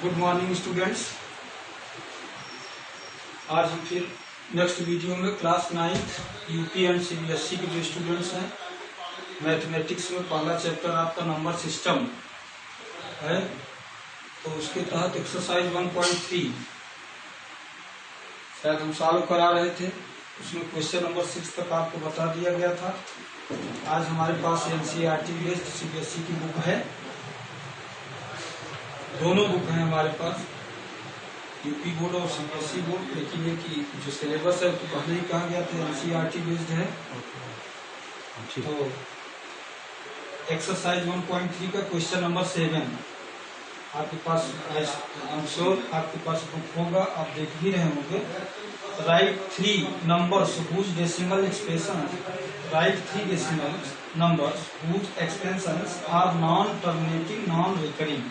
Good morning students. आज हम फिर नेक्स्ट वीडियो में class 9th UP and CBSE के जो स्टूडेंट्स हैं मैथमेटिक्स में पहला चैप्टर आपका नंबर सिस्टम है, तो उसके तहत एक्सरसाइज 1.3 शायद हम सॉल्व करा रहे थे। उसमें क्वेश्चन नंबर 6 तक आपको बता दिया गया था। आज हमारे पास एनसीईआरटी बेस्ड सीबीएसई की बुक है, दोनों बुक हैं हमारे पास, यूपी बोर्ड और सीबीएसई बोर्ड। लेकिन ये कि जो सिलेबस है तो पहले ही कहा गया था एनसीईआरटी बेस्ड है। तो एक्सरसाइज 1.3 का क्वेश्चन नंबर 7 आपके पास, आई एम श्योर आपके पास बुक होगा, आप देख भी रहे होंगे। Write 3 numbers whose decimal expression, write 3 decimal numbers whose expressions are non terminating non recurring.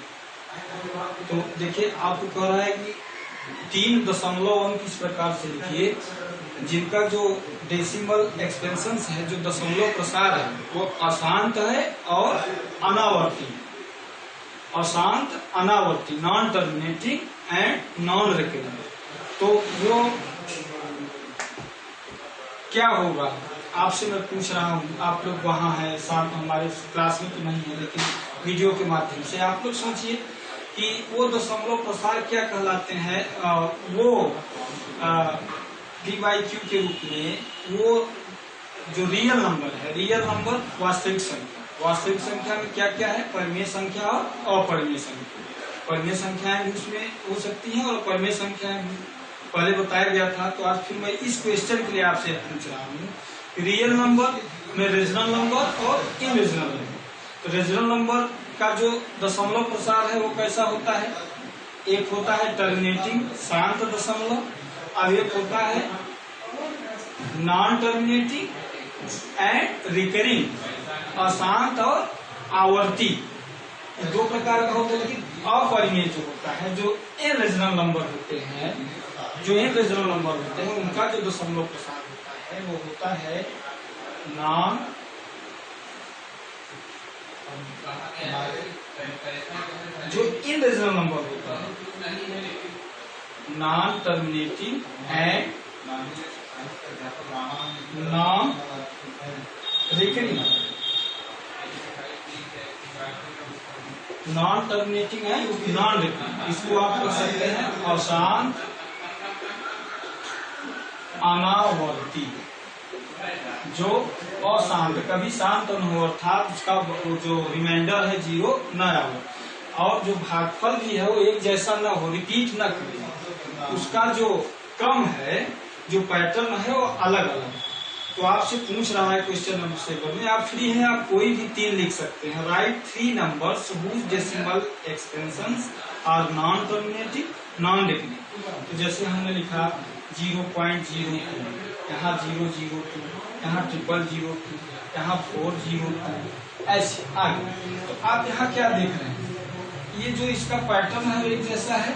तो देखिए आपको कह रहा है कि 3 दशमलव अंक इस प्रकार से लिखिए जिनका जो डेसिमल एक्सपेंशंस है, जो दशमलव प्रसार है, वो अशांत है और अनावर्ती, अशांत अनावर्ती, non terminating and non recurring. तो वो क्या होगा आपसे मैं पूछ रहा हूँ। आप लोग वहाँ हैं, साथ हमारे क्लास में तो नहीं है, लेकिन वीडियो के माध्यम से आप लोग सोचिए कि वो दशमलव प्रसार क्या कहलाते हैं। वो डी/क्यू के रूप में वो जो रियल नंबर है, रियल नंबर वास्तविक संख्या, वास्तविक संख्या में क्या क्या है, परिमेय संख्या और अपरिमेय संख्या। परिमेय संख्याएं भी उसमें हो सकती हैं और अपरिमेय संख्याएं भी पहले बताया गया था। तो आज फिर मैं इस क्वेश्चन के लिए आपसे पूछ रहा हूँ, रियल नंबर में रेशनल नंबर और इरेशनल नंबर। तो रेशनल नंबर का जो दशमलव प्रसार है वो कैसा होता है, एक होता है टर्मिनेटिंग शांत दशमलव, अब एक होता है नॉन टर्मिनेटिंग एंड रिकरिंग, अशांत और आवर्ती। दो प्रकार का होता है। लेकिन अपरिमेय जो होता है, जो इरेशनल नंबर होते हैं, जो इरेशनल नंबर होते हैं, उनका जो दशमलव प्रसार होता है वो होता है नॉन जो इरेशनल नंबर होता है, non terminating and non recurring. Non terminating है नॉन रिकरिंग, इसको आप कर सकते हैं अशांत अनावर्ती। जो अशांत, कभी शांत न हो, अर्थात उसका जो रिमाइंडर है 0 न आए, और जो भागफल भी है वो एक जैसा न हो, रिपीट न करे, उसका जो क्रम है, जो पैटर्न है वो अलग अलग। तो आपसे पूछ रहा है क्वेश्चन नंबर 7 में, आप फ्री हैं, आप कोई भी 3 लिख सकते हैं। Write 3 numbers whose decimal expansions are non terminating non recurring. तो जैसे हमने लिखा 0.02, यहाँ 002, यहाँ 0002, यहाँ 402, ऐसे आगे। तो आप यहाँ क्या देख रहे हैं, ये जो इसका पैटर्न है एक जैसा है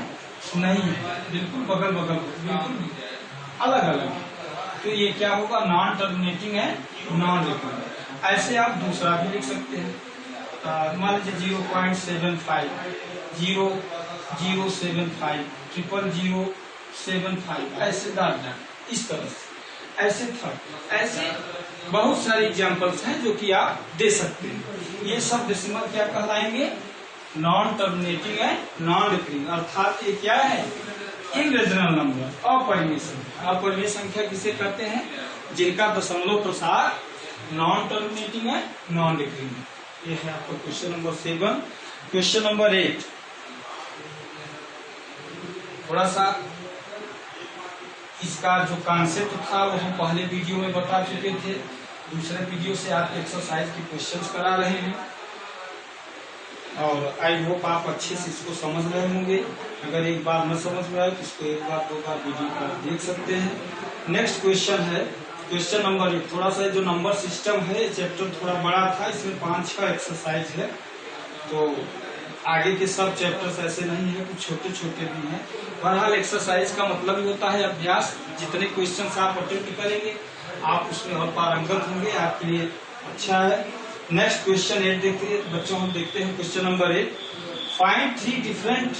नहीं है, बिल्कुल बगल बगल, बिल्कुल अलग अलग। तो ये क्या होगा, नॉन टर्मिनेटिंग है नॉन रिकरिंग। ऐसे आप दूसरा भी लिख सकते हैं। मान लीजिए 0.75, 0075, 0075, ऐसे डालना इस तरह से, ऐसे थर्ड, ऐसे बहुत सारे एग्जाम्पल्स हैं जो कि आप दे सकते हैं। ये सब डेसिमल क्या कहलाएंगे, नॉन टर्मिनेटिंग है नॉन रिकरिंग। अर्थात ये क्या है, इरेशनल नंबर, अपरिमेय संख्या। अपरिमेय संख्या किसे कहते हैं, जिनका दशमलव प्रसार नॉन टर्मिनेटिंग है नॉन रिकरिंग। ये है आपका क्वेश्चन नंबर 7। क्वेश्चन नंबर 8 थोड़ा सा इसका जो कॉन्सेप्ट था वो हम पहले वीडियो में बता चुके थे, दूसरे वीडियो से आप एक्सरसाइज की क्वेश्चंस करा रहे हैं, और आई होप आप अच्छे से इसको समझ रहे होंगे। अगर एक बार न समझ में आए तो इसको एक बार 2 बार वीडियो पर देख सकते हैं। नेक्स्ट क्वेश्चन है क्वेश्चन नंबर 8। थोड़ा सा जो नंबर सिस्टम है चैप्टर थोड़ा बड़ा था, इसमें 5-6 एक्सरसाइज है, तो आगे के सब चैप्टर्स ऐसे नहीं है, कुछ छोटे छोटे भी हैं। बहरहाल एक्सरसाइज का मतलब ही होता है अभ्यास। जितने क्वेश्चंस आप अटेम्प्ट करेंगे आप उसमें और पारंगत होंगे, आपके लिए अच्छा है। नेक्स्ट क्वेश्चन 8 देखते हैं बच्चों, हम देखते हैं question number 8। Find 3 different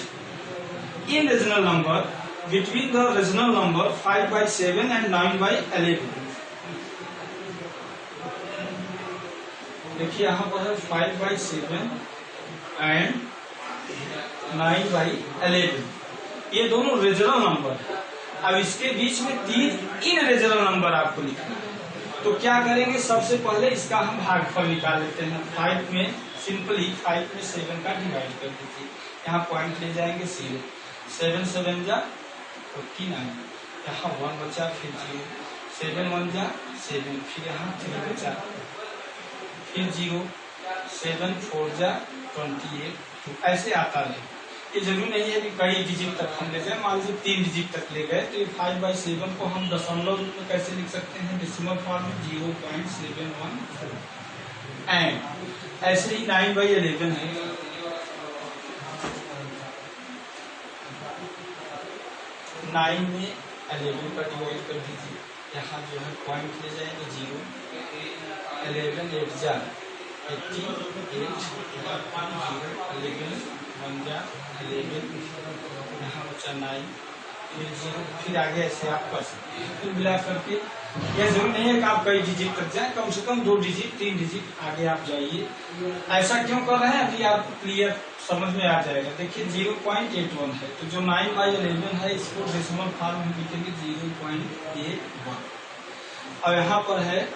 in regional number between the regional number 5/7 and 9/11। देखिए यहाँ पर है 5/7 एंड 9/11, ये दोनों रेजनल नंबर है। अब इसके बीच में 3 इन रेजनल नंबर आपको लिखना है। तो क्या करेंगे, सबसे पहले इसका हम भागफल निकाल लेते हैं। 5 में सिंपली 5 में 7 का डिवाइड कर दीजिए, यहाँ पॉइंट ले जाएंगे 0, 7 7 जा 49, यहाँ 1 बचा, फिर 0, 7 1 जा 7, फिर यहाँ 3 बचा, फिर 0, 7 4 जा 28। तो ऐसे आता रहे। ये जरूरी नहीं है कि कई डिजिट तक हम ले जाए, मान लीजिए 3 डिजिट तक ले गए, तो ये 5/7 को हम दशमलव रूप में कैसे लिख सकते हैं, डेसिमल फॉर्म में 0.714। एंड ऐसे ही 9/11 है, 9 में 11 का डिवाइड कर दीजिए, यहाँ जो है पॉइंट ले जाएंगे 0, 11 8 जा 88, 11 1 जा 11, यहाँ बचा 9, फिर 0, फिर आगे ऐसे आप कर सकते हैं। फिर मिला करके यह जरूरी नहीं है कि आप कई डिजिट तक जाए, कम से कम 2 डिजिट 3 डिजिट आगे आप जाइए। ऐसा क्यों कर रहे हैं, अभी आपको क्लियर समझ में आ जाएगा। देखिए 0.81 है, तो जो 9/11 है इसको डेसिमल फॉर्म में लिखेंगे 0.81, और यहाँ पर है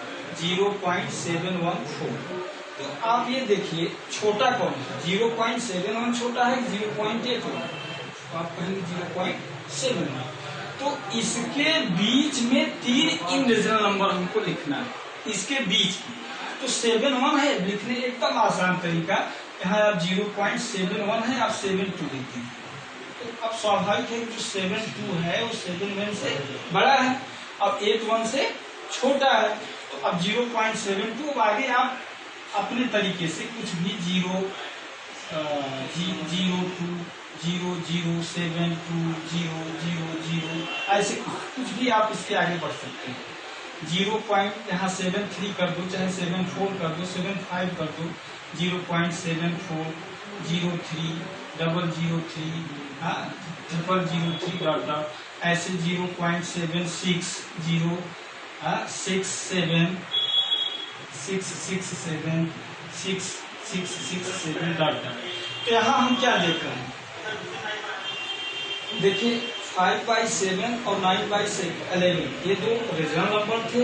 0.714। तो आप ये देखिए छोटा कौन है, 0.71 छोटा है 0.81, तो आप कहेंगे 0.71। तो इसके बीच में 3 इन रेजनल नंबर हमको लिखना है, इसके बीच तो 71 है लिखने एकदम आसान तरीका। यहाँ आप 0.71 है, आप 72 लिख दीजिए। तो अब स्वाभाविक है कि जो 72 है वो 71 से बड़ा है, अब 81 से छोटा है। तो अब 0.72, आगे आप अपने तरीके से कुछ भी 0 02 0 0 7 2 0 0 0 ऐसे कुछ भी आप इसके आगे बढ़ सकते हैं। 0. यहाँ 73 कर दो, चाहे 74 कर दो, 75 कर दो, 0.74 03 003 003 डॉट डॉट ऐसे 0.76 0 67 667 6667 डॉट डॉट। तो यहाँ हम क्या देख रहे हैं, देखिए 5/7 और 9/11 ये 2 रेजनल नंबर थे।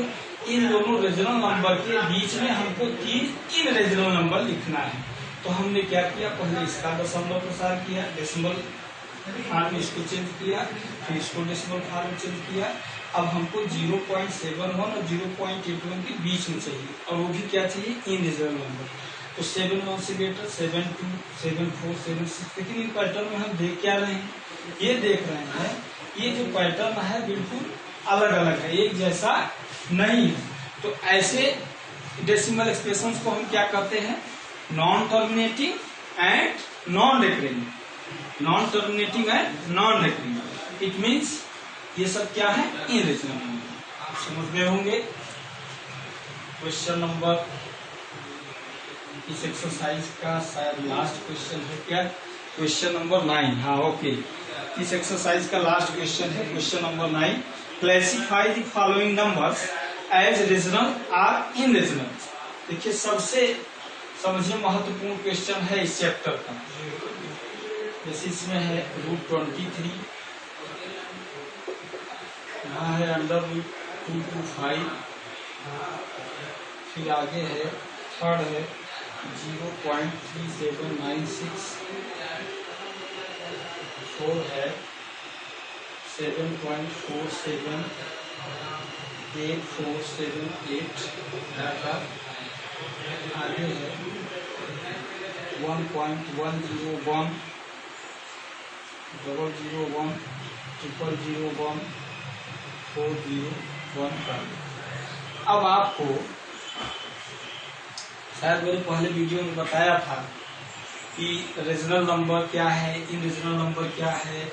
इन दोनों रेजनल नंबर के बीच में हमको 3 इन रेजनल नंबर लिखना है। तो हमने क्या किया, पहले इसका दशमलव प्रसार किया, डेसिमल फॉर्म में इसको चेंज किया, फिर इसको डेसिमल फॉर्म में चेंज किया। अब हमको 0.71 और 0.81 के बीच में चाहिए, और वो भी क्या चाहिए, इन रेजनल नंबर। तो 71 से ग्रेटर 72 74 76। लेकिन इन पैटर्न में हम देख क्या रहे हैं, ये देख रहे हैं ये जो पैटर्न है बिल्कुल अलग अलग है, एक जैसा नहीं है। तो ऐसे डेसिमल एक्सप्रेशंस को हम क्या कहते हैं, non terminating and non recurring. Non terminating and non recurring, it means ये सब क्या है, इरेशनल नंबर। आप समझ गए होंगे। क्वेश्चन नंबर, इस एक्सरसाइज का शायद लास्ट क्वेश्चन है क्या, क्वेश्चन नंबर 9। हाँ ओके, इस एक्सरसाइज का लास्ट क्वेश्चन है question number 9। Classify the following numbers as rational और इन रीजनल। देखिए सबसे समझिए महत्वपूर्ण क्वेश्चन है इस चैप्टर का। जैसे इसमें है √23, यहाँ है √225, फिर आगे है थर्ड है 0.3796, 4 है 7.47, 8478 डाटा, आगे है 1.101, 001, 0001, 401 का। अब आपको शायद मैंने पहले वीडियो में बताया था कि रीजनल नंबर क्या है, इन रीजनल नंबर क्या है।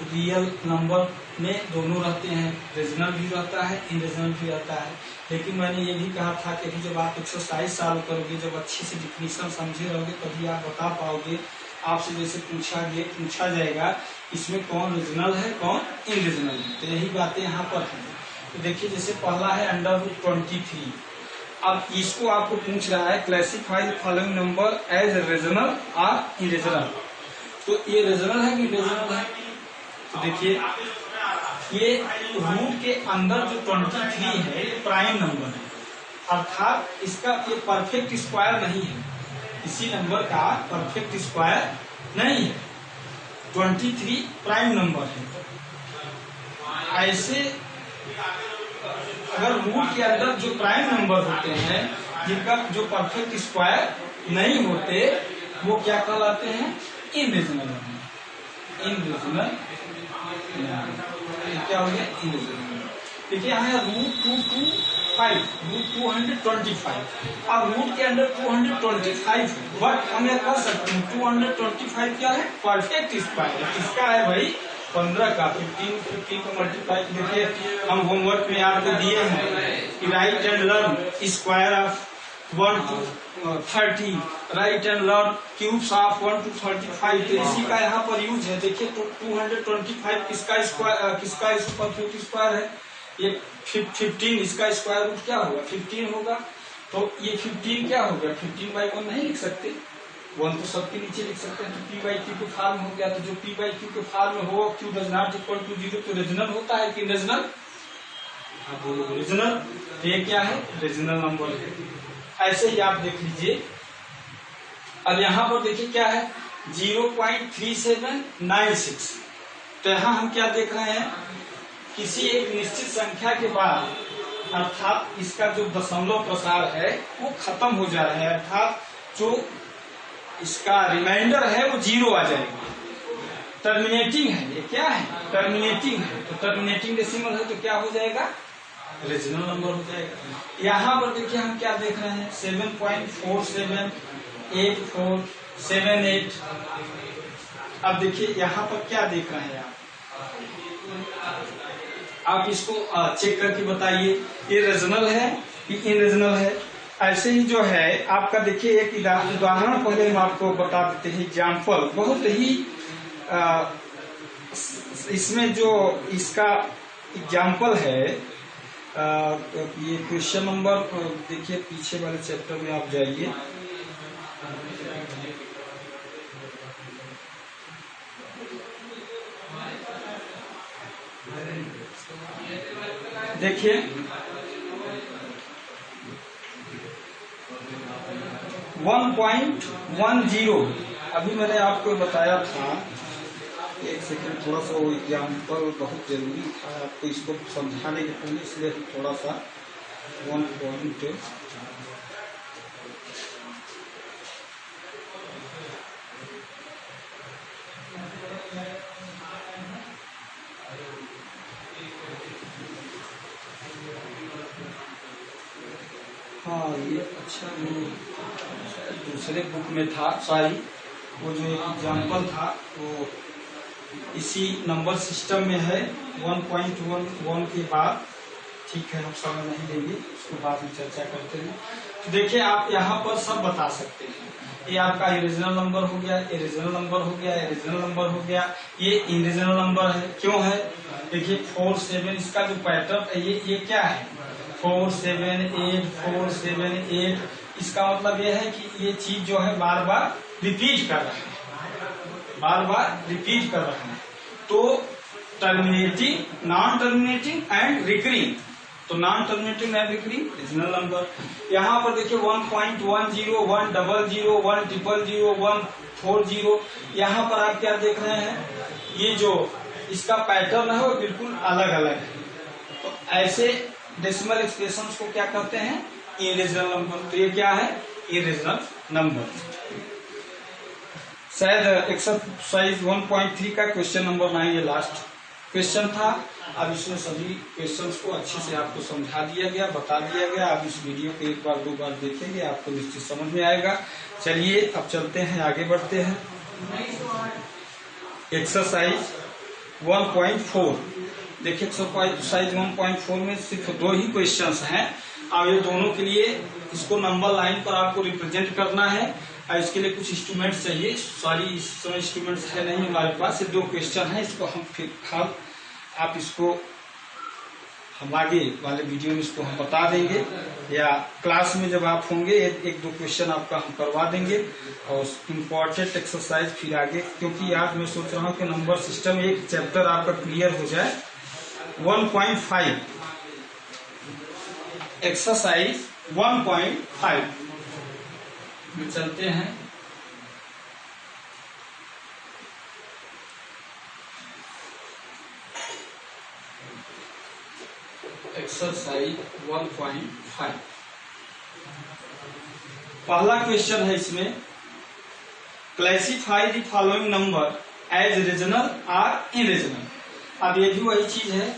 रियल नंबर में दोनों रहते हैं, रीजनल भी रहता है, इन रीजनल भी रहता है। लेकिन मैंने ये भी कहा था कि जब आप एक्सरसाइज सॉल्व करोगे, जब अच्छे से डिफिनीशन समझे रहोगे, तभी आप बता पाओगे आपसे जैसे पूछा जाएगा इसमें कौन रीजनल है कौन इनरीजनल है, तो यही बातें यहाँ पर है। तो देखिए जैसे पहला है √23। अब इसको आपको पूछ रहा है classify the following number as rational और इनरीजनल। तो ये रीजनल है कि रीजनल है? तो देखिए ये रूट के अंदर जो 23 है ये प्राइम नंबर है, अर्थात इसका ये परफेक्ट स्क्वायर नहीं है, इसी नंबर का परफेक्ट स्क्वायर नहीं है। 23 प्राइम नंबर है। ऐसे अगर रूट के अंदर जो प्राइम नंबर होते हैं जिनका जो परफेक्ट स्क्वायर नहीं होते वो क्या कहलाते हैं? इनरीजनल। इनरीजनल क्या हो गया? इनरीजनल। देखिए यहाँ है √225। अब रूट के अंदर 225 है, बट हम यह कर सकते हैं 225 क्या है? Perfect square. किसका है भाई? 15 का। 15 को मल्टीप्लाई। देखिए हम होमवर्क में आपको दिए हैं कि right and learn square of 1 to 30, right and learn cubes of 1 to 35। तो इसी का यहाँ पर यूज है। देखिए तो 225 किसका स्क्वायर, किसका परफेक्ट स्क्वायर है? ये 15, इसका स्क्वायर रूट क्या होगा? 15 होगा। तो ये 15 क्या होगा? 15/1 नहीं लिख सकते, 1 तो सबके नीचे लिख सकते हैं। तो P/Q के फॉर्म हो गया। तो जो P/Q के फॉर्म में हो Q does not equal to 0 तो रीजनल होता है कि रीजनल? आप बोलो रीजनल। तो ये क्या है? रीजनल नंबर है। ऐसे ही आप देख लीजिए। अब यहाँ पर देखिए क्या है? 0.3796। तो यहाँ हम क्या देख रहे हैं? किसी एक निश्चित संख्या के बाद अर्थात इसका जो दशमलव प्रसार है वो खत्म हो जा रहा है, अर्थात जो इसका रिमाइंडर है वो 0 आ जाएगा। टर्मिनेटिंग है, ये क्या है? टर्मिनेटिंग है। तो टर्मिनेटिंग डेसिमल है तो क्या हो जाएगा? रीजनल नंबर हो जाएगा। यहाँ पर देखिए हम क्या देख रहे हैं? 7.478478। अब देखिए यहाँ पर क्या देख रहे हैं आप इसको चेक करके बताइए ये रीजनल है कि इनरीजनल है। ऐसे ही जो है आपका देखिए एक उदाहरण पहले हम आपको बता देते हैं, एग्जाम्पल बहुत ही इसमें जो इसका एग्जाम्पल है ये क्वेश्चन नंबर देखिए पीछे वाले चैप्टर में आप जाइए। देखिए 1.10 अभी मैंने आपको बताया था। एक सेकंड, थोड़ा सा वो एग्जाम्पल बहुत जरूरी था आपको इसको समझाने के लिए, इसलिए थोड़ा सा 1. हाँ ये अच्छा दूसरे बुक में था, सॉरी वो जो एक एग्जाम्पल था वो इसी नंबर सिस्टम में है 1.11 के बाद। ठीक है, हम समय नहीं लेंगे, उसको बाद में चर्चा करते हैं। तो देखिए आप यहाँ पर सब बता सकते हैं। ये आपका ओरिजिनल नंबर हो गया, ओरिजिनल नंबर हो गया, ओरिजिनल नंबर हो गया, ये इनरिजिनल नंबर है। क्यों है? देखिए 4 7 इसका जो पैटर्न है ये क्या है? 4 7 8 4 7 8। इसका मतलब ये है कि ये चीज जो है बार बार रिपीट कर रहा है, बार बार रिपीट कर रहा है। तो terminating, non terminating and recurring. तो non terminating and recurring regional number. यहाँ पर देखिए 1.10 100 100 100 140। यहाँ पर आप क्या देख रहे हैं? ये जो इसका पैटर्न है वो बिल्कुल अलग अलग है। तो ऐसे डेसिमल एक्सप्रेशंस को क्या कहते हैं? Irrational number. तो ये क्या है? Irrational number. शायद एक्सरसाइज 1.3 का क्वेश्चन नंबर 9 ये लास्ट क्वेश्चन था। अब इसमें सभी क्वेश्चंस को अच्छे से आपको समझा दिया गया, बता दिया गया। आप इस वीडियो को एक बार 2 बार देखेंगे, आपको निश्चित समझ में आएगा। चलिए अब चलते हैं, आगे बढ़ते हैं। एक्सरसाइज 1.4 देखिए, एक्सरसाइज 1.4 में सिर्फ 2 ही क्वेश्चंस हैं। अब ये दोनों के लिए इसको नंबर लाइन पर आपको रिप्रेजेंट करना है। और इसके लिए कुछ इंस्ट्रूमेंट्स चाहिए। सॉरी, इस समय इंस्ट्रूमेंट्स है नहीं हमारे पास। ये 2 क्वेश्चन है, इसको हम फिर आप इसको हम आगे वाले वीडियो में इसको हम बता देंगे, या क्लास में जब आप होंगे 1-2 क्वेश्चन आपका हम करवा देंगे और इम्पोर्टेंट एक्सरसाइज फिर आगे, क्योंकि आज मैं सोच रहा हूँ कि नंबर सिस्टम एक चैप्टर आपका क्लियर हो जाए। 1.5 एक्सरसाइज 1.5 में चलते हैं। एक्सरसाइज 1.5 पहला क्वेश्चन है इसमें, classify the following number as rational और इनरीजनल। अब ये भी वही चीज है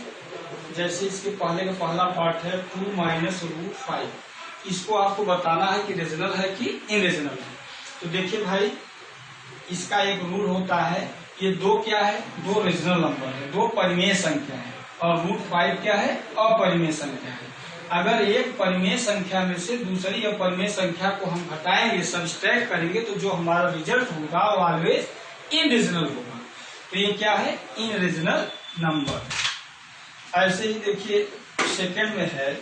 जैसे इसके पहले का पहला पार्ट है 2 माइनस रूट 5, इसको आपको बताना है कि रीजनल है कि इनरीजनल है। तो देखिए भाई, इसका एक रूल होता है, ये 2 क्या है, 2 रीजनल नंबर है, 2 परिमेय संख्या है, और रूट 5 क्या है, अपरिमेय संख्या है। अगर एक परिमेय संख्या में से दूसरी अपरिमेय संख्या को हम घटाएंगे, सब्सट्रैक्ट करेंगे, तो जो हमारा रिजल्ट होगा वो ऑलवेज इनरीजनल होगा। तो ये क्या है, इनरीजनल नंबर। ऐसे ही देखिए सेकंड में है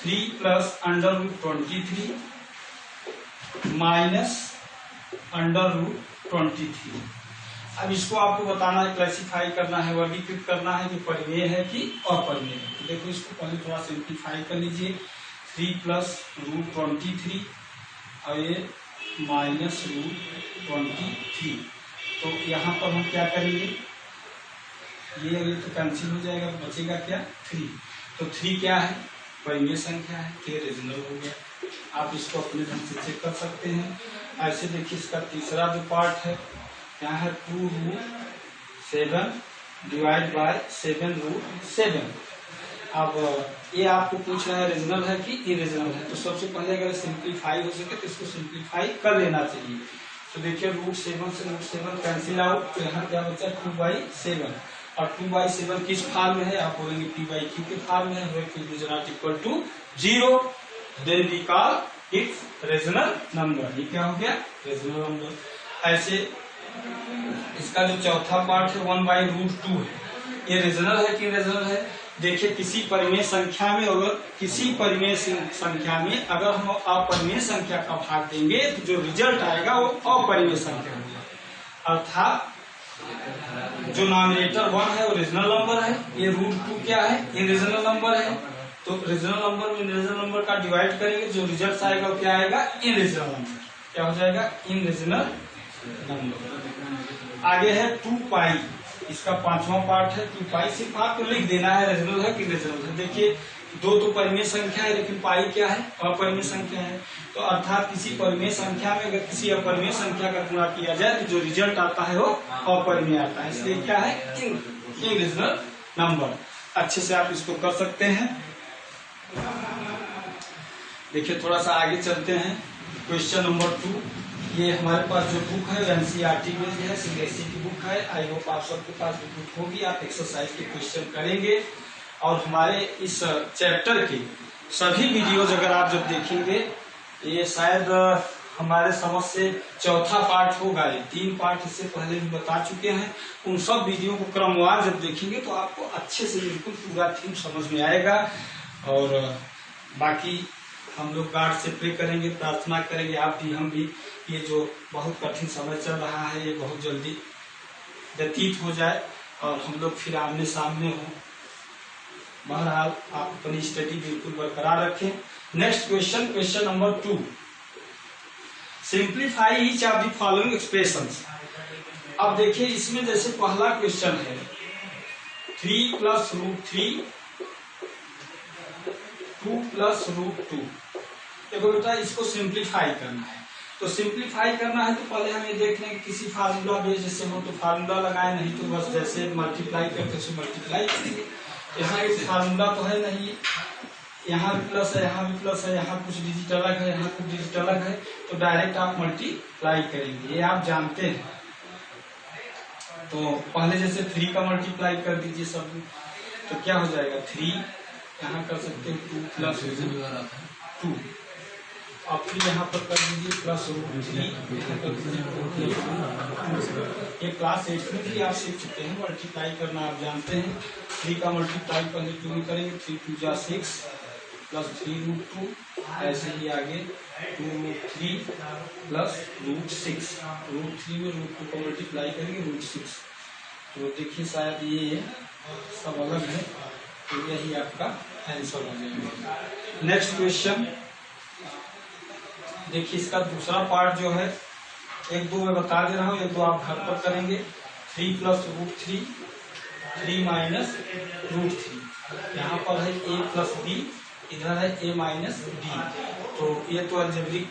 3 plus under root 23 minus under root 23। अब इसको आपको बताना है, क्लासिफाई करना है, वर्गीकृत करना है कि परिमेय है कि अपरिमेय है। तो देखो इसको पहले थोड़ा सिंप्लीफाई कर लीजिए। 3 प्लस रूट 23 और ये माइनस रूट 23। तो यहाँ पर हम क्या करेंगे, ये तो कैंसिल हो जाएगा, बचेगा क्या, 3। तो 3 क्या है, परिमेय संख्या है, तो रीजनल हो गया। आप इसको अपने ढंग से चेक कर सकते हैं। ऐसे देखिए इसका तीसरा जो पार्ट है, यहाँ है 2 रूट 7 डिवाइड बाय 7 रूट 7। अब ये आपको पूछ रहा है रीजनल है कि इरीजनल है। तो सबसे पहले अगर सिंप्लीफाई हो सके तो इसको सिंप्लीफाई कर लेना चाहिए। तो देखिए रूट 7 से रूट 7 कैंसिल आउट, तो यहाँ क्या बचा 2/7, और 2/7 किस फॉर्म में है, आप बोलेंगे p/q के फॉर्म में है, where q is not equal to 0, then we call it rational number. ये क्या हो गया, रेशनल नंबर। ऐसे इसका जो चौथा पार्ट है 1/√2 है, ये रीजनल है कि इरेजनल है। देखिए किसी परिमेय संख्या में, अगर किसी परिमेय संख्या में अगर हम अपरिमेय संख्या का भाग देंगे तो जो रिजल्ट आएगा वो अपरिमेय संख्या होगा, अर्थात जो नॉमिनेटर 1 है वो रीजनल नंबर है, ये √2 क्या है, इरेजनल नंबर है। तो रीजनल नंबर में इरेजनल नंबर का डिवाइड करेंगे, जो रिजल्ट आएगा वो क्या आएगा, इनरीजनल नंबर। क्या हो जाएगा, इनरीजनल नंबर। आगे है 2π, इसका 5वां पार्ट है 2π। सिर्फ आपको लिख देना है रीजनल है कि इरेजनल है। देखिए 2 तो परिमेय संख्या है, लेकिन पाई क्या है, अपरिमेय संख्या है। तो अर्थात किसी परिमेय संख्या में अगर किसी अपरिमेय संख्या का गुणा किया जाए तो जो रिजल्ट आता है वो अपरिमेय आता है, इसलिए क्या है, इरेजनल नंबर। अच्छे से आप इसको कर सकते हैं। देखिए थोड़ा सा आगे चलते हैं, क्वेश्चन नंबर 2। ये हमारे पास जो बुक है एनसीईआरटी में है, सीबीएसई की बुक है। आई होप आप सबके पास बुक होगी, आप एक्सरसाइज के क्वेश्चन करेंगे। और हमारे इस चैप्टर के सभी वीडियोज अगर आप जब देखेंगे, ये शायद हमारे समझ से चौथा पार्ट होगा। ये 3 पार्ट इससे पहले भी बता चुके हैं। उन सब वीडियो को क्रमवार जब देखेंगे तो आपको अच्छे से बिल्कुल पूरा थीम समझ में आएगा। और बाकी हम लोग गॉड से प्रे करेंगे, प्रार्थना करेंगे, आप भी हम भी, ये जो बहुत कठिन समय चल रहा है ये बहुत जल्दी व्यतीत हो जाए और हम लोग फिर आमने सामने हो। बहरहाल आप अपनी स्टडी बिल्कुल बरकरार रखें। Next question, question number 2, simplify each of the following expressions. अब देखिए इसमें जैसे पहला क्वेश्चन है 3 + √3 2 + √2। देखो बेटा इसको सिंप्लीफाई करना है। तो सिंप्लीफाई करना है तो पहले हम ये देख लें कि किसी फार्मूला बेस जैसे हो तो फार्मूला लगाए, नहीं तो बस जैसे मल्टीप्लाई करते उसे मल्टीप्लाई करेंगे। यहाँ एक फार्मूला तो है नहीं, यहाँ भी प्लस है, यहाँ भी प्लस है, यहाँ कुछ डिजिट अलग है, यहाँ कुछ डिजिट अलग है, तो डायरेक्ट आप मल्टीप्लाई करेंगे, ये आप जानते हैं। तो पहले जैसे 3 का मल्टीप्लाई कर दीजिए सब, तो क्या हो जाएगा 3, यहाँ कर सकते हैं 2 + 2, और फिर यहाँ पर कर दीजिए प्लस √3, ये क्लास 8 में भी आप सीख चुके हैं, मल्टीप्लाई करना आप जानते हैं। 3 का मल्टीप्लाई पहले 2 में करेंगे, 3 2 जा 6 प्लस 3√2, ऐसे ही आगे 2√3 प्लस √6, √3 में √2 को मल्टीप्लाई करेंगे √6। तो देखिए शायद ये सब अलग है, तो यही आपका आंसर हो जाएगा। नेक्स्ट क्वेश्चन देखिए, इसका दूसरा पार्ट जो है 1 2 मैं बता दे रहा हूँ, 1 2 आप घर पर करेंगे। 3 प्लस √3, 3 माइनस √3, यहाँ पर है a प्लस b, इधर है a माइनस b। तो ये तो अलजेब्रिक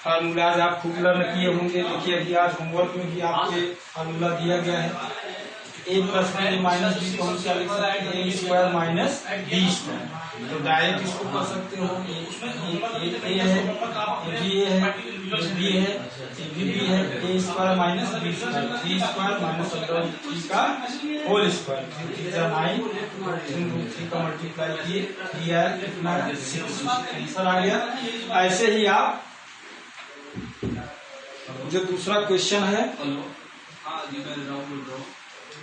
फार्मूलाज आप खूब लर्न किए होंगे। देखिए अभी आज होमवर्क में भी आपके फार्मूला दिया गया है। a plus b minus b को हम क्या लिख सकते हैं, a² माइनस b²। तो डायरेक्ट इसको कर सकते हो, a है, b है, b है, b है, a² माइनस b², 3² माइनस 3 का होल स्क्वायर, 3 9, 3 का मल्टीप्लाई किए, 3 आया कितना, 6 आंसर आ गया। ऐसे ही आप जो दूसरा क्वेश्चन है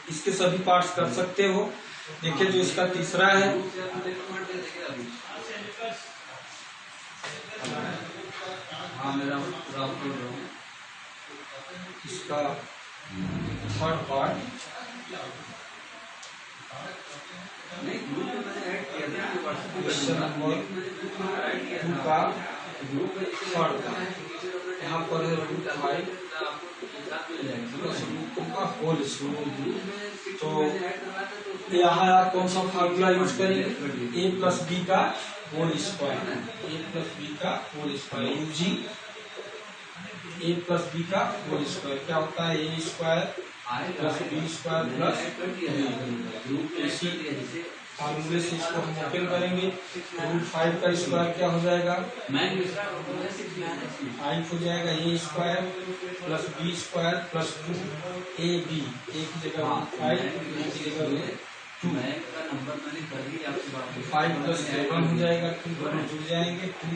इसके सभी पार्ट्स कर सकते हो। देखिए जो इसका तीसरा है, इसका थर्ड पार्ट, क्वेश्चन नंबर 2 का थर्ड पार्ट, यहाँ पर है √5 का होल स्क्वायर। तो यहाँ आप कौन सा फार्मूला यूज करेंगे, a प्लस b का whole square, a plus b का whole square using a plus b का होल स्क्वायर क्या होता है, a² प्लस b² प्लस इसी फार्मूले से इसको हम ओपन करेंगे। √5 का स्क्वायर क्या हो जाएगा, 5 हो जाएगा, a² plus b² plus 2ab, एक जगह 5 की जगह 2, 5 प्लस 7 हो जाएगा, 2 दोनों जुड़ जाएंगे, 2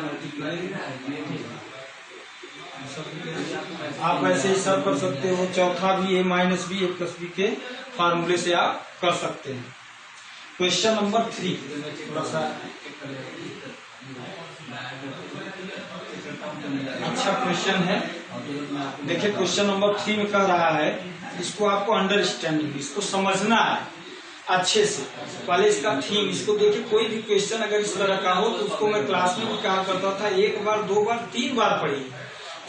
मल्टीप्लाई। आप वैसे ही सब कर सकते हो। चौथा भी a minus b, a plus b के फार्मूले से आप कर सकते हैं। क्वेश्चन नंबर 3 थोड़ा सा अच्छा क्वेश्चन है। देखिए क्वेश्चन नंबर 3 में कह रहा है, इसको आपको अंडरस्टैंडिंग, इसको समझना है अच्छे से। पहले इसका थीम, इसको देखिए कोई भी क्वेश्चन अगर इस तरह का हो तो उसको मैं क्लास में भी कहा करता था 1 बार 2 बार 3 बार पढ़िए।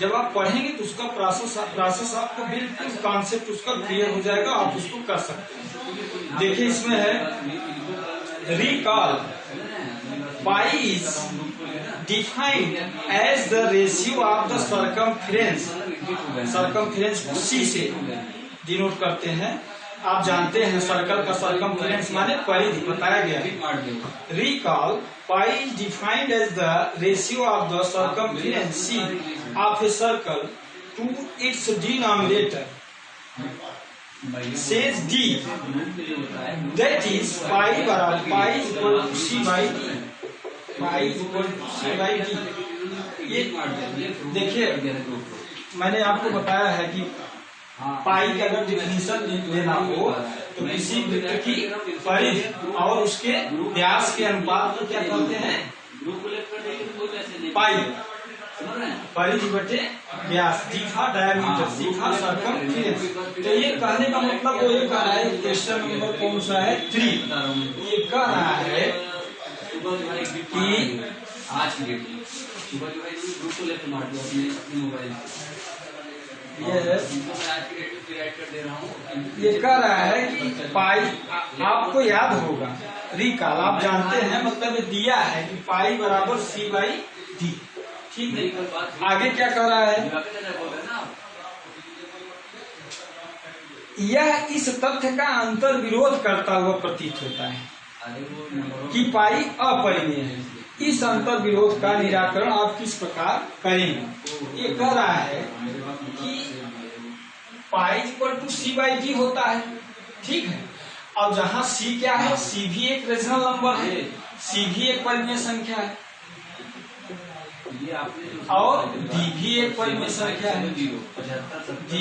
जब आप पढ़ेंगे तो उसका प्रोसेस आपको बिल्कुल कॉन्सेप्ट उसका क्लियर हो जाएगा, आप उसको कर सकते हैं। देखिए इसमें है recall pi is defined as the ratio of the circumference, circumference को सी से डिनोट करते हैं। आप जानते हैं सर्कल का सरकमफ्रेंस माने परिधि, बताया गया है। Recall pi is defined as the ratio of the circumference C of a circle to its denominator says d, that is pi बराबर pi is equal to c by d, pi is equal to c by d। ये देखिए मैंने आपको बताया है कि पाई का अगर डिफिनीशन लेना हो तो किसी वृत्त की परिधि और उसके व्यास के अनुपात को क्या कहते हैं, पाई, परिधि बटे व्यास, जीफा डायमीटर, सीफा सरकमफ्रेंस। तो ये कहने का मतलब वो ये कह रहा है, क्वेश्चन नंबर कौन सा है 3, ये कह रहा है कि आज की डेट में सुबह जो है ग्रुप को लेकर मार दो अपने मोबाइल, ये कह रहा है कि पाई, आपको याद होगा रिकॉल, आप जानते हैं मतलब ये दिया है कि पाई बराबर c बाई डी, ठीक है। आगे क्या कह रहा है, यह इस तथ्य का अंतर विरोध करता हुआ प्रतीत होता है कि पाई अपरिमेय है। इस अंतर विरोध का निराकरण आप किस प्रकार करेंगे। ये कह रहा है कि pi equal to C by D होता है, ठीक है। अब जहाँ सी क्या है, सी भी एक रेशनल नंबर है, सी भी एक परिमेय संख्या है, और डी भी एक परिमेय संख्या है, डी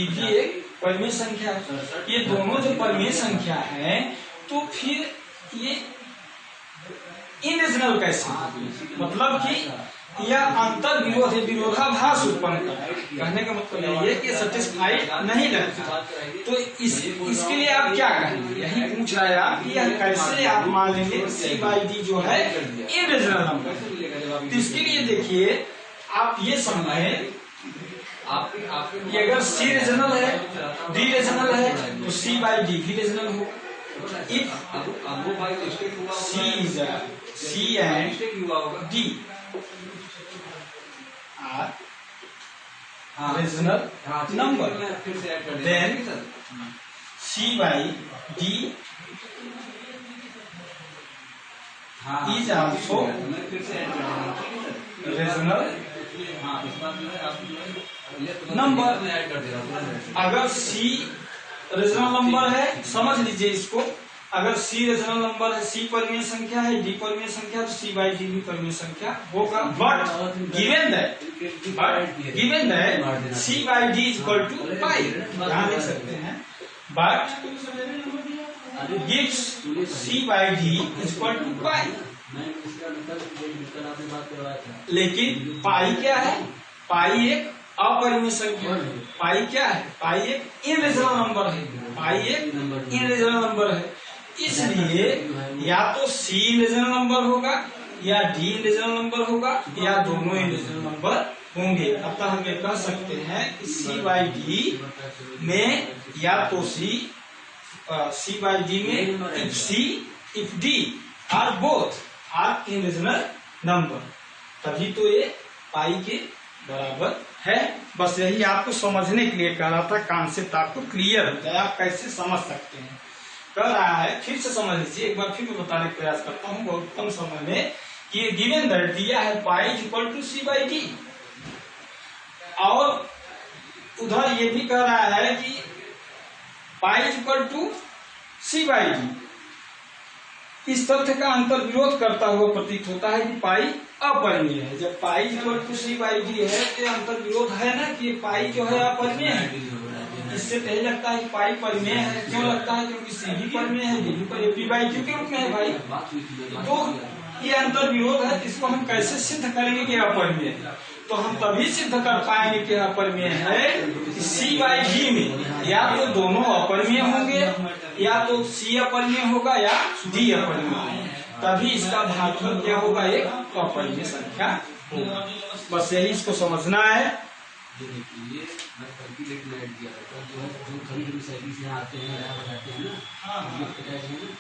भी एक परिमेय संख्या है। ये दोनों जो परिमेय संख्या है तो फिर ये इनरिजनल कैसे, मतलब कि यह अंतर विरोध है, विरोधाभास उत्पन्न करता है। कहने का मतलब ये कि सेटिस्फाइड नहीं लगता। तो इसके लिए आप क्या कहेंगे, यही पूछ रहा है आप, यह कैसे आप मान लेंगे C/D जो है इनरिजनल नंबर। तो इसके लिए देखिए आप ये समझें, अगर C रीजनल है, D रीजनल है तो C/D भी रीजनल होगा। If C and D are reasonable number, then C/D is also reasonable number. अगर C रीजनल नंबर है, समझ लीजिए इसको, अगर C रीजनल नंबर है, C परिमेय संख्या है, D परिमेय संख्या, तो C/D भी परिमेय संख्या होगा। But given that C/D is equal to pi, ध्यान देख सकते हैं, but gives C/D is equal to pi. लेकिन पाई क्या है, पाई एक अपरिमेय संख्या है। पाई क्या है, पाई एक इनरिजनल नंबर है, पाई एक इनरिजनल नंबर है। इसलिए या तो C इनरिजनल नंबर होगा या D इनरिजनल नंबर होगा या दोनों इनरिजनल नंबर होंगे। अतः हम ये कह सकते हैं कि C/D में या तो C/D में if D are both are irrational number, तभी तो ये पाई के बराबर है। बस यही आपको समझने के लिए कह रहा था, कॉन्सेप्ट आपको क्लियर हो जाए, आप कैसे समझ सकते हैं। कह रहा है, फिर से समझ लीजिए, एक बार फिर मैं बताने का प्रयास करता हूँ बहुत कम समय में, कि ये गिवन दैट दिया है pi is equal to C/D, और उधर ये भी कह रहा है कि pi is equal to C/D। इस तथ्य का अंतर विरोध करता हुआ प्रतीत होता है कि पाई अपरिमेय है। जब पाई इक्वल टू C/D है तो अंतर विरोध है ना, कि पाई जो है अपरिमेय है। इससे पहले लगता है कि पाई परिमेय है, क्यों लगता है, क्योंकि C भी परिमेय है, D भी P/Q के रूप में है भाई। तो ये अंतर विरोध है, इसको हम कैसे सिद्ध करेंगे कि अपरिमेय है? तो हम तभी सिद्ध कर पाएंगे कि अपरिमेय है C/D में या तो दोनों अपरिमेय होंगे, या तो C अपरिमेय होगा या D अपरिमेय होगा, तभी इसका भागफल क्या होगा, एक अपरिमेय संख्या होगा। बस यही इसको समझना है।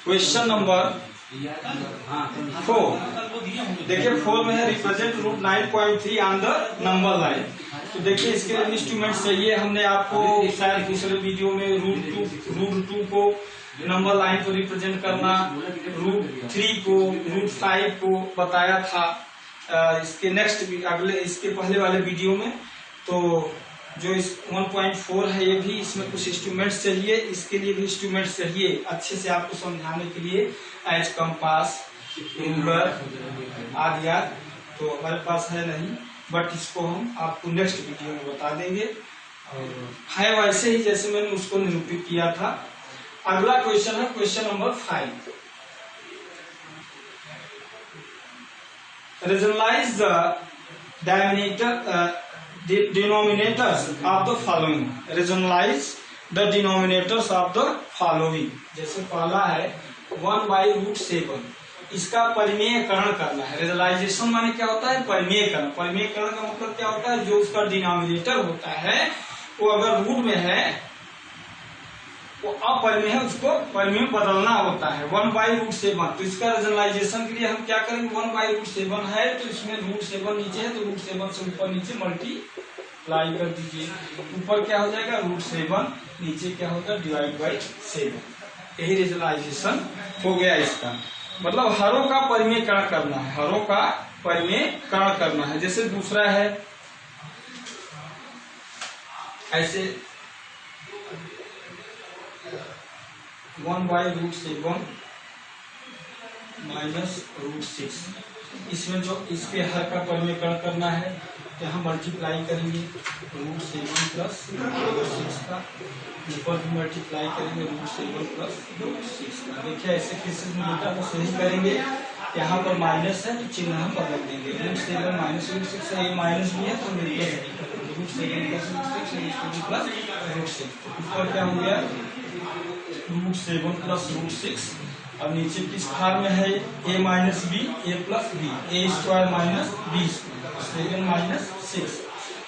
क्वेश्चन नंबर 4 देखिए, 4 में है represent root 9.3 on the number line. तो देखिए इसके लिए इंस्ट्रूमेंट चाहिए। हमने आपको शायद दूसरे वीडियो में रूट 2 को नंबर लाइन को रिप्रेजेंट करना, रूट 3 को, रूट 5 को बताया था इसके नेक्स्ट अगले इसके पहले वाले वीडियो में। तो जो इस 1.4 है, ये भी इसमें कुछ इंस्ट्रूमेंट्स चाहिए, इसके लिए भी इंस्ट्रूमेंट्स चाहिए अच्छे से आपको समझाने के लिए, एज कंपास, रूलर आदि। तो हमारे पास है नहीं, बट इसको हम आपको नेक्स्ट वीडियो में बता देंगे। और है वैसे ही जैसे मैंने उसको निरूपित किया था। अगला क्वेश्चन है question number 5। Rationalize the denominators of the following. Rationalize the denominators of the following. जैसे पहला है 1/√7, इसका परिमेयकरण करना है। रेजलाइजेशन माने क्या होता है, परिमेयकरण। परिमेयकरण का मतलब क्या होता है, जो उसका डिनोमिनेटर होता है वो अगर रूट में है, वो अपरिमेय है, उसको परिमेय बदलना होता है। 1/√7, तो इसका रेजलाइजेशन के लिए हम क्या करेंगे, 1/√7 है तो इसमें √7 नीचे है, तो √7 से ऊपर नीचे मल्टीप्लाई कर दीजिए। ऊपर क्या हो जाएगा, √7, नीचे क्या होगा, /7। यही रेजलाइजेशन हो गया इसका। मतलब हरों का परिमेयकरण करना है, हरों का परिमेयकरण करना है। जैसे दूसरा है ऐसे 1/√7 - √6, इसमें जो इसके हर का परिमेयकरण करना है, यहाँ मल्टीप्लाई करेंगे √7 प्लस √6 का, ऊपर भी मल्टीप्लाई करेंगे √7 प्लस √6 का। देखिए ऐसे केसेस में बेटा बस यही करेंगे, यहाँ पर माइनस है तो चिन्ह हम बदल देंगे, √7 माइनस √6 है, ये माइनस भी है तो √7 प्लस √6, ऊपर क्या हो गया √7 प्लस √6, अब नीचे किस भाग में है a minus B, a plus B, A square minus B square, 7 minus 6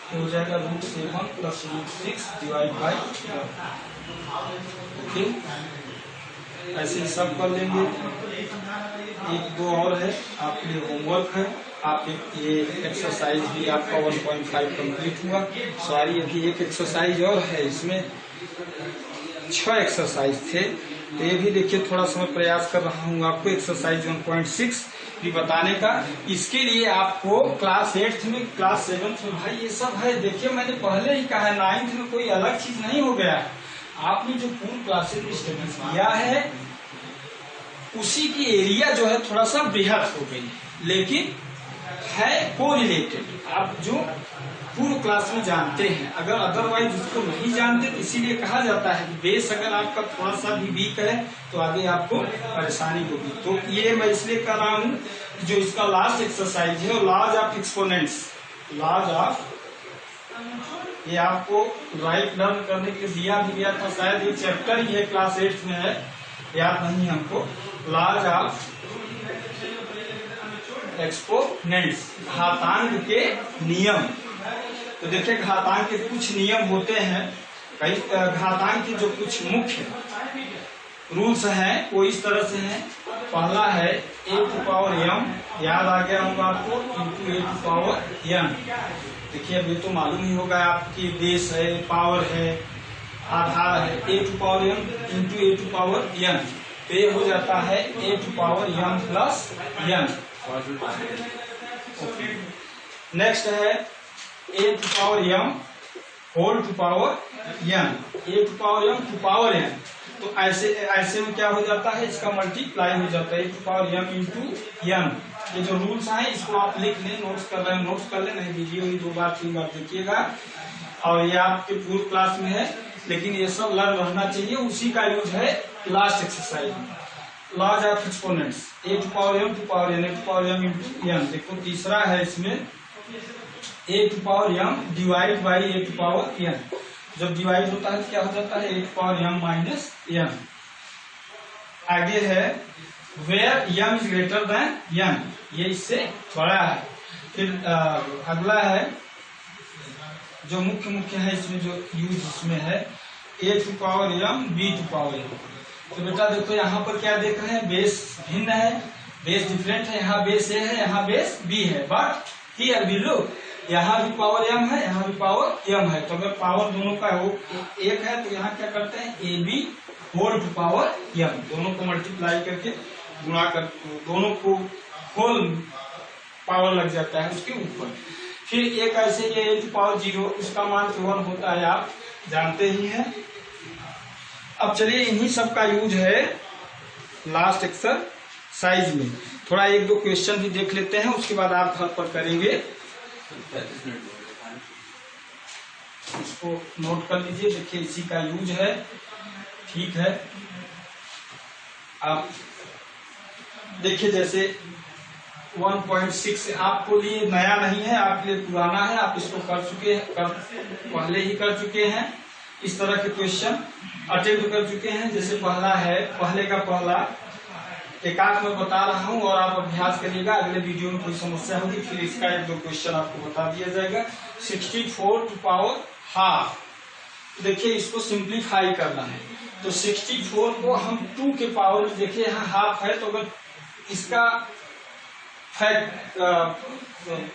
तो हो जाएगा √7 प्लस √6 डिवाइड बाई 1। ओके, ऐसे ही सब कर लेंगे। एक दो और है आपके लिए होमवर्क है, आप ये एक्सरसाइज भी आपका 1.5 कंप्लीट हुआ। सॉरी, अभी एक एक्सरसाइज और है, इसमें 6 एक्सरसाइज थे, तो ये भी देखिए थोड़ा सा मैं प्रयास कर रहा हूँ आपको एक्सरसाइज 1.6 भी बताने का। इसके लिए आपको क्लास 8th में, क्लास 7th में भाई ये सब है। देखिए मैंने पहले ही कहा है 9th में कोई अलग चीज नहीं हो गया है, आपने जो पूर्ण क्लासेज में स्टडीज किया है उसी की एरिया जो है थोड़ा सा बृहद हो गई, लेकिन है कोरिलेटेड। आप जो पूर्व क्लास में जानते हैं, अगर अदरवाइज उसको नहीं जानते तो इसीलिए कहा जाता है कि बेस अगर आपका थोड़ा सा भी वीक है तो आगे आपको परेशानी होगी। तो ये मैं इसलिए कर रहा हूँ, जो इसका लास्ट एक्सरसाइज है laws of exponents, laws of, ये आपको राइट लर्न करने के लिए दिया भी गया था, शायद ये चैप्टर ही है, क्लास 8 में है, याद नहीं हमको। लॉज ऑफ एक्सपोनेंट्स, घातांक के नियम। तो देखिए घातांक के कुछ नियम होते हैं, कई घातांक के जो कुछ मुख्य रूल्स हैं वो इस तरह से हैं। पहला है a⁴m, याद आ गया होगा आपको, into a⁴n। देखिए अब ये तो मालूम ही होगा आपकी, बेस है, पावर है, आधार है, a⁴m into a⁴n, तो ये हो जाता है a⁴m प्लस n। नेक्स्ट है a⁴m whole to power n, a⁴m, तो ऐसे में क्या हो जाता है, इसका मल्टीप्लाई हो जाता है a⁴m into n। ये जो रूल्स हैं इसको आप लिख लें, नोट्स कर रहे हैं नोट्स कर लें, नहीं वीडियो ही 2 बार 3 बार देखिएगा, और ये आपके पूर्व क्लास में है, लेकिन ये सब लर्न रहना चाहिए। उसी का यूज है लास्ट एक्सरसाइज में, laws of exponents, a⁴m into n। देखो तीसरा है इसमें a⁴m डिवाइड बाई a⁴n, जब डिवाइड होता है तो क्या हो जाता है a⁴m माइनस n। आगे है where m is greater than n, ये इससे बड़ा है। फिर अगला है जो मुख्य है इसमें, जो यूज इसमें है a⁴m b⁴n। तो बेटा देखो यहाँ पर क्या देख रहे हैं, बेस भिन्न है, बेस डिफरेंट है, यहाँ बेस a है, यहाँ बेस b है, बट हियर बिलो यहाँ भी पावर m है, यहाँ भी पावर m है। तो अगर पावर दोनों का वो एक है तो यहाँ क्या करते हैं ab whole to power m, दोनों को मल्टीप्लाई करके गुणा कर, दोनों को होल पावर लग जाता है उसके ऊपर। फिर एक ऐसे ये a⁴0, इसका मान 1 होता है, आप जानते ही हैं। अब चलिए इन्हीं सब का यूज है लास्ट एक्सरसाइज में। थोड़ा 1-2 क्वेश्चन भी देख लेते हैं, उसके बाद आप घर पर करेंगे, इसको नोट कर लीजिए। देखिए इसी का यूज है, ठीक है। आप देखिए जैसे 1.6 आपको लिए नया नहीं है, आपके लिए पुराना है, आप इसको कर चुके हैं, पहले ही कर चुके हैं, इस तरह के क्वेश्चन अटेम्प्ट कर चुके हैं। जैसे पहला है, पहले का पहला एकाक में बता रहा हूं और आप अभ्यास करिएगा, अगले वीडियो में कोई समस्या होगी फिर इसका 1-2 क्वेश्चन आपको बता दिया जाएगा। 64 टू पावर हाफ, देखिए इसको सिंप्लीफाई करना है, तो 64 को हम 2 के पावर में, देखिए यहाँ हाफ है, तो अगर इसका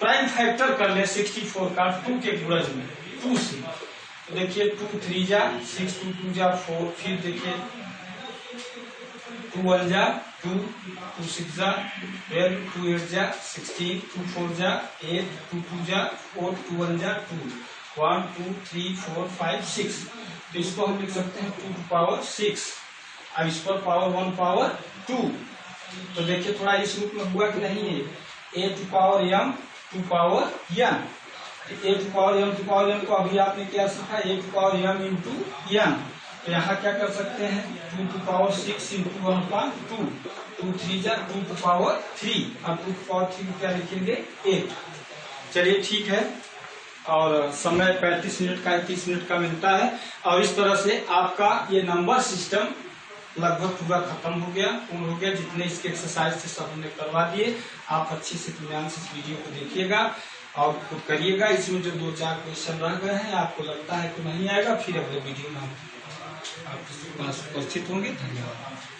प्राइम फैक्टर कर ले 64 का 2 के गुणज में 2 से, तो देखिए 2 3 जा 6, 2 2 जा 4, फिर देखिए 2 1 जा 2, 2 6 जा 12, 2 8 जा 16, 2 4 जा 8, 2 2 जा 4, 2 1 जा 2, 1 2 3 4 5 6, तो इसको हम लिख सकते हैं 2 टू पावर 6। अब इस पर पावर 1 पावर 2, तो देखिए थोड़ा इस रूप में हुआ कि नहीं है, a to power m to power n। a to power m को अभी आपने क्या सीखा, a to power m into n। तो यहाँ क्या कर सकते हैं, 2 टू पावर 6 इंटू 1/2, 2 3 जा 2 टू पावर 3, और 2 टू पावर 3 क्या लिखेंगे 8। चलिए ठीक है, और समय 35 मिनट का 30 मिनट का मिलता है। और इस तरह से आपका ये नंबर सिस्टम लगभग पूरा खत्म हो गया, पूर्ण हो गया। जितने इसके एक्सरसाइज थे सब हमने करवा दिए। आप अच्छे से ध्यान से इस वीडियो को देखिएगा और खुद करिएगा। इसमें जो 2-4 क्वेश्चन रह गए हैं, आपको लगता है कि नहीं आएगा, फिर अगले वीडियो में हम आपके पास उपस्थित होंगे। धन्यवाद।